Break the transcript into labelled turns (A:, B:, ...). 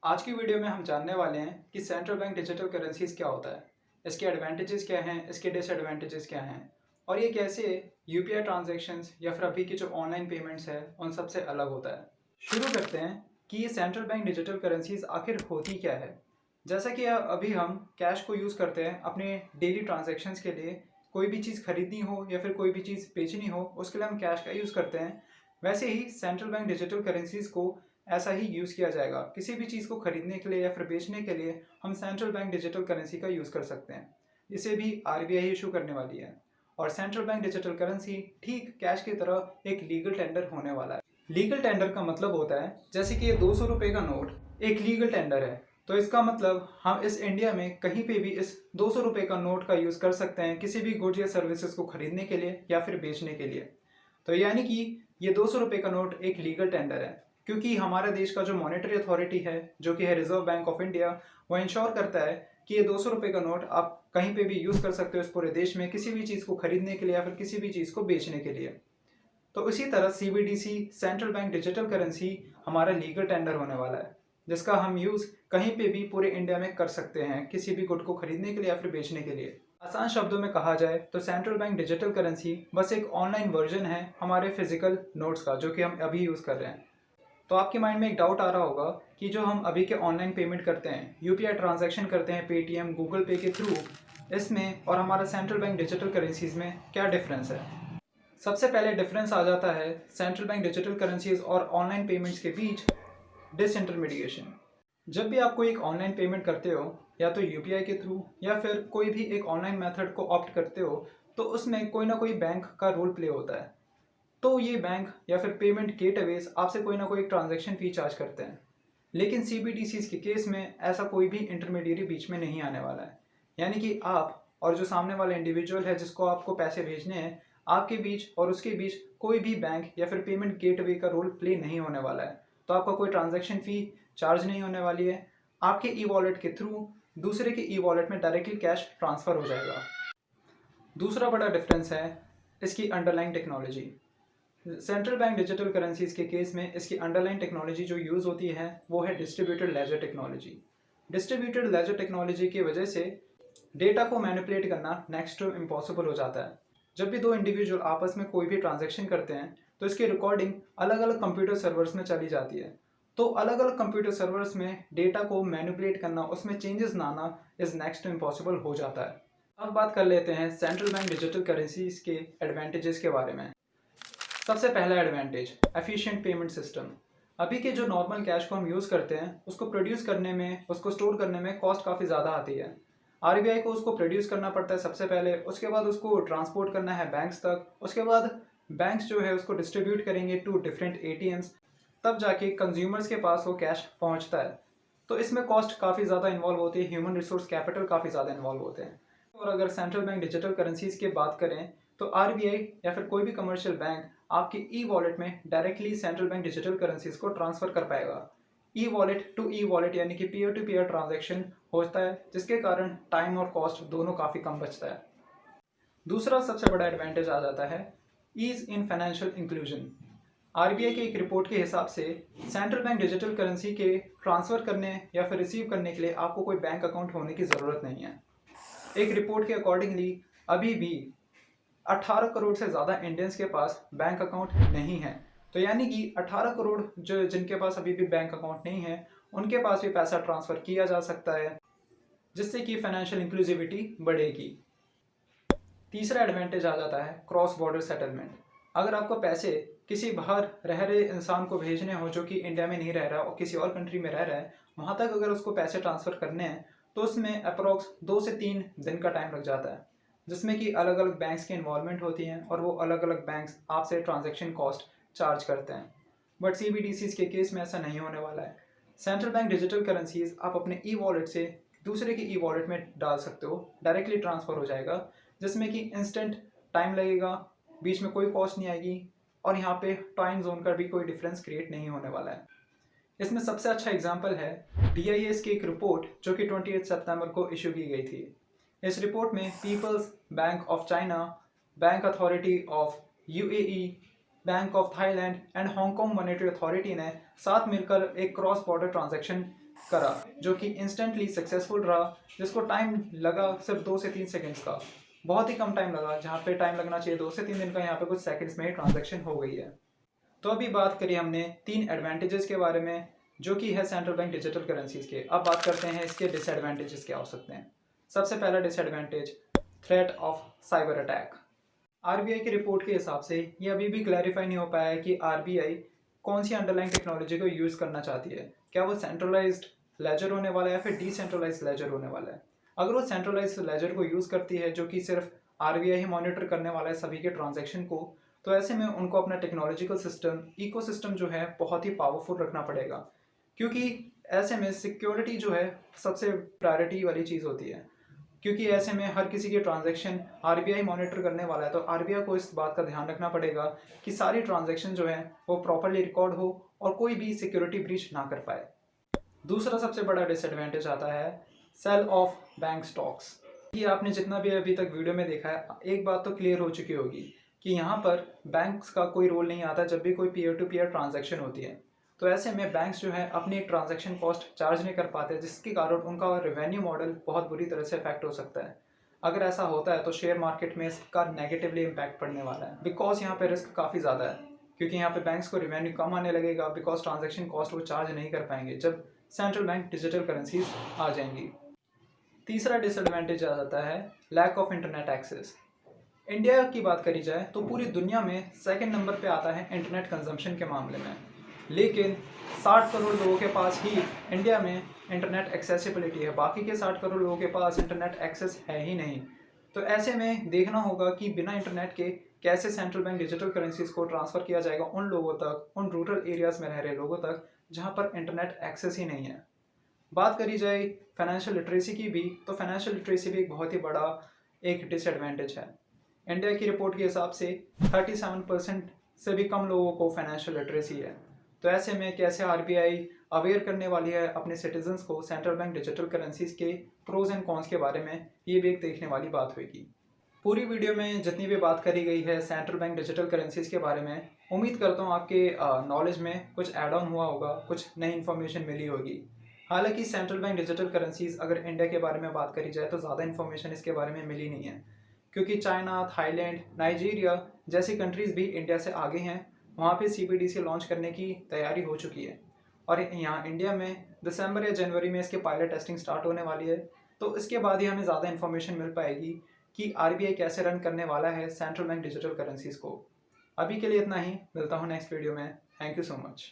A: आज की वीडियो में हम जानने वाले हैं कि सेंट्रल बैंक डिजिटल करेंसीज क्या होता है, इसके एडवांटेजेस क्या हैं, इसके डिसएडवांटेजेस क्या हैं और ये कैसे यूपीआई ट्रांजैक्शंस या फिर अभी की जो ऑनलाइन पेमेंट्स है उन सब से अलग होता है। शुरू करते हैं कि ये सेंट्रल बैंक डिजिटल करेंसीज आखिर होती क्या है। जैसा कि अभी हम कैश को यूज़ करते हैं अपने डेली ट्रांजेक्शन्स के लिए, कोई भी चीज़ खरीदनी हो या फिर कोई भी चीज़ बेचनी हो उसके लिए हम कैश का यूज़ करते हैं। वैसे ही सेंट्रल बैंक डिजिटल करेंसीज को ऐसा ही यूज़ किया जाएगा। किसी भी चीज़ को खरीदने के लिए या फिर बेचने के लिए हम सेंट्रल बैंक डिजिटल करेंसी का यूज़ कर सकते हैं। इसे भी आरबीआई इशू करने वाली है और सेंट्रल बैंक डिजिटल करेंसी ठीक कैश की तरह एक लीगल टेंडर होने वाला है। लीगल टेंडर का मतलब होता है जैसे कि ये 200 रुपये का नोट एक लीगल टेंडर है, तो इसका मतलब हम इस इंडिया में कहीं पे भी इस 200 रुपये का नोट का यूज़ कर सकते हैं किसी भी गुड्स या सर्विसेज को खरीदने के लिए या फिर बेचने के लिए। तो यानी कि ये 200 रुपये का नोट एक लीगल टेंडर है, क्योंकि हमारा देश का जो मॉनेटरी अथॉरिटी है जो कि है रिजर्व बैंक ऑफ इंडिया, वो इंश्योर करता है कि ये 200 रुपये का नोट आप कहीं पे भी यूज़ कर सकते हो इस पूरे देश में किसी भी चीज़ को खरीदने के लिए या फिर किसी भी चीज़ को बेचने के लिए। तो इसी तरह CBDC central bank digital currency हमारा लीगल टेंडर होने वाला है, जिसका हम यूज़ कहीं पे भी पूरे इंडिया में कर सकते हैं किसी भी गुड को खरीदने के लिए या फिर बेचने के लिए। आसान शब्दों में कहा जाए तो सेंट्रल बैंक डिजिटल करेंसी बस एक ऑनलाइन वर्जन है हमारे फिजिकल नोट्स का जो कि हम अभी यूज़ कर रहे हैं। तो आपके माइंड में एक डाउट आ रहा होगा कि जो हम अभी के ऑनलाइन पेमेंट करते हैं, यूपीआई ट्रांजैक्शन करते हैं पेटीएम गूगल पे के थ्रू, इसमें और हमारा सेंट्रल बैंक डिजिटल करेंसीज में क्या डिफरेंस है। सबसे पहले डिफरेंस आ जाता है सेंट्रल बैंक डिजिटल करेंसीज और ऑनलाइन पेमेंट्स के बीच डिसइंटरमीडिएशन। जब भी आप कोई एक ऑनलाइन पेमेंट करते हो या तो यूपीआई के थ्रू या फिर कोई भी एक ऑनलाइन मेथड को ऑप्ट करते हो, तो उसमें कोई ना कोई बैंक का रोल प्ले होता है। तो ये बैंक या फिर पेमेंट गेटवेज आपसे कोई ना कोई ट्रांजैक्शन फ़ी चार्ज करते हैं। लेकिन सीबीडीसीज के केस में ऐसा कोई भी इंटरमीडियरी बीच में नहीं आने वाला है। यानी कि आप और जो सामने वाला इंडिविजुअल है जिसको आपको पैसे भेजने हैं, आपके बीच और उसके बीच कोई भी बैंक या फिर पेमेंट गेटवे का रोल प्ले नहीं होने वाला है। तो आपका कोई ट्रांजैक्शन फ़ी चार्ज नहीं होने वाली है। आपके ई वॉलेट के थ्रू दूसरे के ई वॉलेट में डायरेक्टली कैश ट्रांसफ़र हो जाएगा। दूसरा बड़ा डिफरेंस है इसकी underline technology. Central bank digital currencies के केस में इसकी अंडरलाइन टेक्नोलॉजी जो यूज़ होती है वो है distributed laser technology. Distributed laser technology की वजह से डेटा को मैनिपुलेट करना नेक्स्ट टू इम्पॉसिबल हो जाता है। जब भी दो इंडिविजुअल आपस में कोई भी ट्रांजैक्शन करते हैं तो इसकी रिकॉर्डिंग अलग अलग कंप्यूटर सर्वर्स में चली जाती है। तो अलग अलग कंप्यूटर सर्वर्स में डेटा को मैनिपुलेट करना, उसमें चेंजेस ना आना इज़ नेक्स्ट टू इम्पॉसिबल हो जाता है। अब बात कर लेते हैं सेंट्रल बैंक डिजिटल करेंसीज के एडवांटेजेस के बारे में। सबसे पहला एडवांटेज, एफिशिएंट पेमेंट सिस्टम। अभी के जो नॉर्मल कैश को हम यूज़ करते हैं उसको प्रोड्यूस करने में, उसको स्टोर करने में कॉस्ट काफ़ी ज़्यादा आती है। आरबीआई को उसको प्रोड्यूस करना पड़ता है सबसे पहले, उसके बाद उसको ट्रांसपोर्ट करना है बैंक्स तक, उसके बाद बैंक्स जो है उसको डिस्ट्रीब्यूट करेंगे टू डिफरेंट एटीएम्स, तब जाके कंज्यूमर्स के पास वो कैश पहुंचता है। तो इसमें कॉस्ट काफ़ी ज़्यादा इन्वॉल्व होती है, ह्यूमन रिसोर्स कैपिटल काफ़ी ज़्यादा इन्वॉल्व होते हैं। और अगर सेंट्रल बैंक डिजिटल करेंसीज की बात करें तो आरबीआई या फिर कोई भी कमर्शियल बैंक आपके ई वॉलेट में directly central bank digital currencies को ट्रांसफ़र कर पाएगा। E wallet to e wallet यानी कि पीयर टू पीयर ट्रांजैक्शन होता है, जिसके कारण टाइम और कॉस्ट दोनों काफ़ी कम बचता है। दूसरा सबसे बड़ा एडवांटेज आ जाता है ease in financial inclusion. RBI की एक रिपोर्ट के हिसाब से सेंट्रल बैंक डिजिटल करेंसी के ट्रांसफ़र करने या फिर रिसीव करने के लिए आपको कोई बैंक अकाउंट होने की ज़रूरत नहीं है। एक रिपोर्ट के अकॉर्डिंगली अभी भी 18 करोड़ से ज़्यादा इंडियंस के पास बैंक अकाउंट नहीं है। तो यानी कि 18 करोड़ जो जिनके पास अभी भी बैंक अकाउंट नहीं है उनके पास भी पैसा ट्रांसफ़र किया जा सकता है, जिससे कि फाइनेंशियल इंक्लूसिविटी बढ़ेगी। तीसरा एडवांटेज आ जाता है क्रॉस बॉर्डर सेटलमेंट। अगर आपको पैसे किसी बाहर रह रहे इंसान को भेजने हो जो कि इंडिया में नहीं रह रहा और किसी और कंट्री में रह रहा है, वहाँ तक अगर उसको पैसे ट्रांसफ़र करने हैं तो उसमें अप्रॉक्स 2 से 3 दिन का टाइम लग जाता है, जिसमें कि अलग अलग बैंक्स की इन्वॉल्वमेंट होती हैं और वो अलग अलग बैंक्स आपसे ट्रांजैक्शन कॉस्ट चार्ज करते हैं। बट सीबीडीसीज के केस में ऐसा नहीं होने वाला है। सेंट्रल बैंक डिजिटल करेंसीज आप अपने ई वॉलेट से दूसरे के ई वॉलेट में डाल सकते हो, डायरेक्टली ट्रांसफ़र हो जाएगा, जिसमें कि इंस्टेंट टाइम लगेगा, बीच में कोई कॉस्ट नहीं आएगी और यहाँ पे टाइम जोन का भी कोई डिफरेंस क्रिएट नहीं होने वाला है। इसमें सबसे अच्छा एग्जाम्पल है डीआईएस की एक रिपोर्ट जो कि 28 सितंबर को इशू की गई थी। इस रिपोर्ट में people's bank of China, bank authority of UAE, bank of Thailand and Hong Kong monetary authority ने साथ मिलकर एक क्रॉस बॉर्डर ट्रांजैक्शन करा जो कि इंस्टेंटली सक्सेसफुल रहा, जिसको टाइम लगा सिर्फ 2 से 3 सेकंड्स का। बहुत ही कम टाइम लगा, जहाँ पे टाइम लगना चाहिए 2 से 3 दिन का, यहाँ पे कुछ सेकंड्स में ही ट्रांजेक्शन हो गई है। तो अभी बात करी हमने 3 एडवांटेजेस के बारे में जो कि है सेंट्रल बैंक डिजिटल करेंसीज के। अब बात करते हैं इसके डिसएडवांटेजेस क्या हो सकते हैं। सबसे पहला disadvantage, threat of cyber attack. RBI की रिपोर्ट के हिसाब से ये अभी भी क्लैरिफाई नहीं हो पाया है कि आरबीआई कौन सी अंडरलाइन टेक्नोलॉजी को यूज़ करना चाहती है। क्या वो सेंट्रलाइज्ड लेजर होने वाला है या फिर डिसेंट्रलाइज्ड लेजर होने वाला है। अगर वो सेंट्रलाइज्ड लेजर को यूज़ करती है जो कि सिर्फ आरबीआई ही मॉनिटर करने वाला है सभी के ट्रांजेक्शन को, तो ऐसे में उनको अपना टेक्नोलॉजिकल सिस्टम, इकोसिस्टम जो है बहुत ही पावरफुल रखना पड़ेगा, क्योंकि ऐसे में सिक्योरिटी जो है सबसे प्रायोरिटी वाली चीज़ होती है। क्योंकि ऐसे में हर किसी के ट्रांजैक्शन आरबीआई मॉनिटर करने वाला है, तो आरबीआई को इस बात का ध्यान रखना पड़ेगा कि सारी ट्रांजैक्शन जो है वो प्रॉपरली रिकॉर्ड हो और कोई भी सिक्योरिटी ब्रीच ना कर पाए। दूसरा सबसे बड़ा डिसएडवांटेज आता है सेल ऑफ बैंक स्टॉक्स। ये आपने जितना भी अभी तक वीडियो में देखा है, एक बात तो क्लियर हो चुकी होगी कि यहाँ पर बैंक्स का कोई रोल नहीं आता जब भी कोई पीयर टू पीयर ट्रांजैक्शन होती है। तो ऐसे में बैंक्स जो है अपनी ट्रांजैक्शन कॉस्ट चार्ज नहीं कर पाते, जिसके कारण उनका रेवेन्यू मॉडल बहुत बुरी तरह से इफेक्ट हो सकता है। अगर ऐसा होता है तो शेयर मार्केट में इसका नेगेटिवली इम्पैक्ट पड़ने वाला है, बिकॉज यहाँ पे रिस्क काफ़ी ज़्यादा है। क्योंकि यहाँ पे बैंक्स को रेवेन्यू कम आने लगेगा, बिकॉज ट्रांजैक्शन कॉस्ट वो चार्ज नहीं कर पाएंगे जब सेंट्रल बैंक डिजिटल करेंसीज आ जाएंगी। तीसरा डिसएडवांटेज आ जाता है lack of internet access. India की बात करी जाए तो पूरी दुनिया में सेकंड नंबर पे आता है इंटरनेट कंजम्पशन के मामले में, लेकिन 60 करोड़ लोगों के पास ही इंडिया में इंटरनेट एक्सेसिबिलिटी है, बाकी के 60 करोड़ लोगों के पास इंटरनेट एक्सेस है ही नहीं। तो ऐसे में देखना होगा कि बिना इंटरनेट के कैसे सेंट्रल बैंक डिजिटल करेंसीज को ट्रांसफ़र किया जाएगा उन लोगों तक, उन रूरल एरियाज़ में रह रहे लोगों तक जहाँ पर इंटरनेट एक्सेस ही नहीं है। बात करी जाए फाइनेंशियल लिटरेसी की भी, तो फाइनेंशियल लिटरेसी भी एक बहुत ही बड़ा एक डिसएडवांटेज है। इंडिया की रिपोर्ट के हिसाब से 37% से भी कम लोगों को फाइनेंशियल लिटरेसी है। तो ऐसे में कैसे आरबीआई अवेयर करने वाली है अपने सिटीजन्स को सेंट्रल बैंक डिजिटल करेंसीज के प्रोज एंड कॉन्स के बारे में, ये भी एक देखने वाली बात होगी। पूरी वीडियो में जितनी भी बात करी गई है सेंट्रल बैंक डिजिटल करेंसीज के बारे में, उम्मीद करता हूँ आपके नॉलेज में कुछ ऐड ऑन हुआ होगा, कुछ नई इन्फॉर्मेशन मिली होगी। हालांकि सेंट्रल बैंक डिजिटल करेंसीज अगर इंडिया के बारे में बात करी जाए तो ज़्यादा इन्फॉर्मेशन इसके बारे में मिली नहीं है, क्योंकि चाइना, थाईलैंड, नाइजीरिया जैसी कंट्रीज़ भी इंडिया से आगे हैं। वहाँ पे सीबीडीसी लॉन्च करने की तैयारी हो चुकी है और यहाँ इंडिया में दिसंबर या जनवरी में इसके पायलट टेस्टिंग स्टार्ट होने वाली है। तो इसके बाद ही हमें ज़्यादा इन्फॉर्मेशन मिल पाएगी कि आरबीआई कैसे रन करने वाला है सेंट्रल बैंक डिजिटल करेंसीज को। अभी के लिए इतना ही, मिलता हूँ नेक्स्ट वीडियो में। Thank you so much.